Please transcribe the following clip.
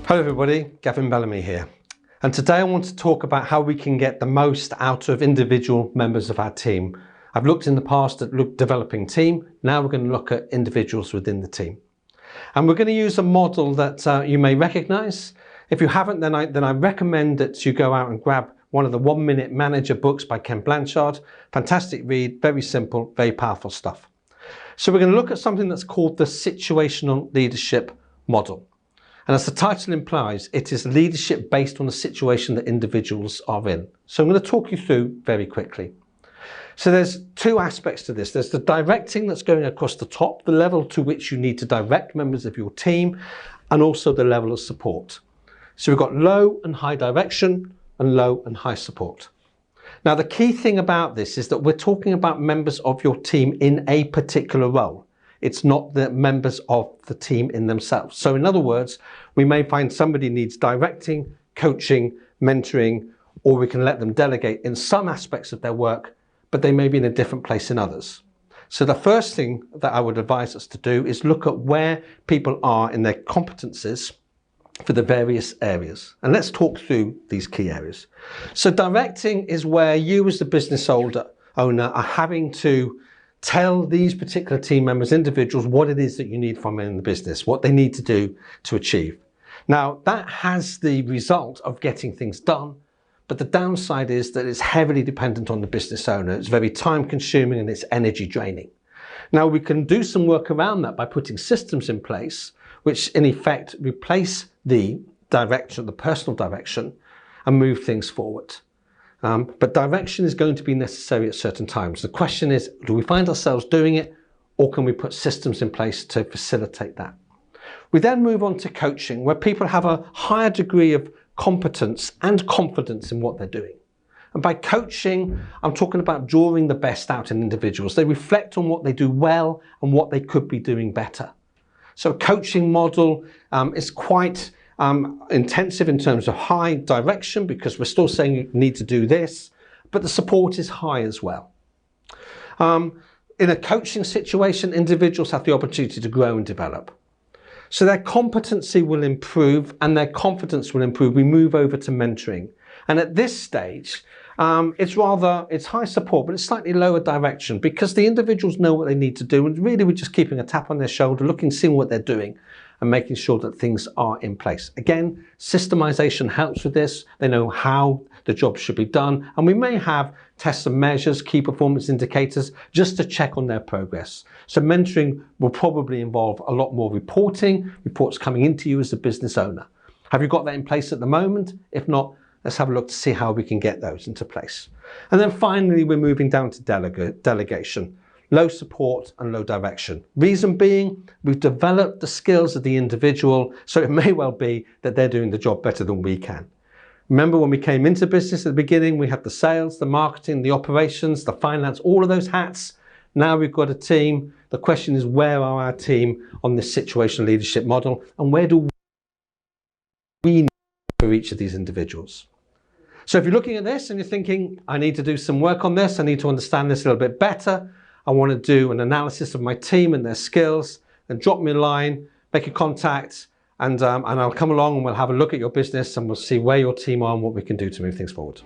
Hello everybody, Gavin Bellamy here. And today I want to talk about how we can get the most out of individual members of our team. I've looked in the past at developing team, now we're going to look at individuals within the team. And we're going to use a model that you may recognize. If you haven't, then I recommend that you go out and grab one of the 1 Minute Manager books by Ken Blanchard. Fantastic read, very simple, very powerful stuff. So we're going to look at something that's called the Situational Leadership model. And as the title implies, it is leadership based on the situation that individuals are in. So I'm going to talk you through very quickly. So there's two aspects to this. There's the directing that's going across the top, the level to which you need to direct members of your team, and also the level of support. So we've got low and high direction and low and high support. Now the key thing about this is that we're talking about members of your team in a particular role. It's not the members of the team in themselves. So in other words, we may find somebody needs directing, coaching, mentoring, or we can let them delegate in some aspects of their work, but they may be in a different place in others. So the first thing that I would advise us to do is look at where people are in their competencies for the various areas. And let's talk through these key areas. So directing is where you as the business owner are having to tell these particular team members, individuals, what it is that you need from them in the business, what they need to do to achieve. Now, that has the result of getting things done, but the downside is that it's heavily dependent on the business owner. It's very time consuming and it's energy draining. Now, we can do some work around that by putting systems in place, which in effect replace the direction, the personal direction, and move things forward. But direction is going to be necessary at certain times. The question is, do we find ourselves doing it, or can we put systems in place to facilitate that? We then move on to coaching, where people have a higher degree of competence and confidence in what they're doing. And by coaching, I'm talking about drawing the best out in individuals. They reflect on what they do well and what they could be doing better. So a coaching model is quite intensive in terms of high direction, because we're still saying you need to do this, but the support is high as well. In a coaching situation, individuals have the opportunity to grow and develop. So their competency will improve and their confidence will improve. We move over to mentoring. And at this stage, it's high support, but it's slightly lower direction, because the individuals know what they need to do. And really, we're just keeping a tap on their shoulder, looking, seeing what they're doing, and making sure that things are in place. Again, systemization helps with this. They know how the job should be done. And we may have tests and measures, key performance indicators, just to check on their progress. So mentoring will probably involve a lot more reports coming into you as a business owner. Have you got that in place at the moment? If not, let's have a look to see how we can get those into place. And then finally, we're moving down to delegation. Low support and low direction. Reason being, we've developed the skills of the individual, so it may well be that they're doing the job better than we can. Remember when we came into business at the beginning, we had the sales, the marketing, the operations, the finance, all of those hats. Now we've got a team. The question is, where are our team on this situational leadership model, and where do we need for each of these individuals? So if you're looking at this and you're thinking, I need to do some work on this, I need to understand this a little bit better, I want to do an analysis of my team and their skills, then drop me a line, make a contact, and I'll come along and we'll have a look at your business and we'll see where your team are and what we can do to move things forward.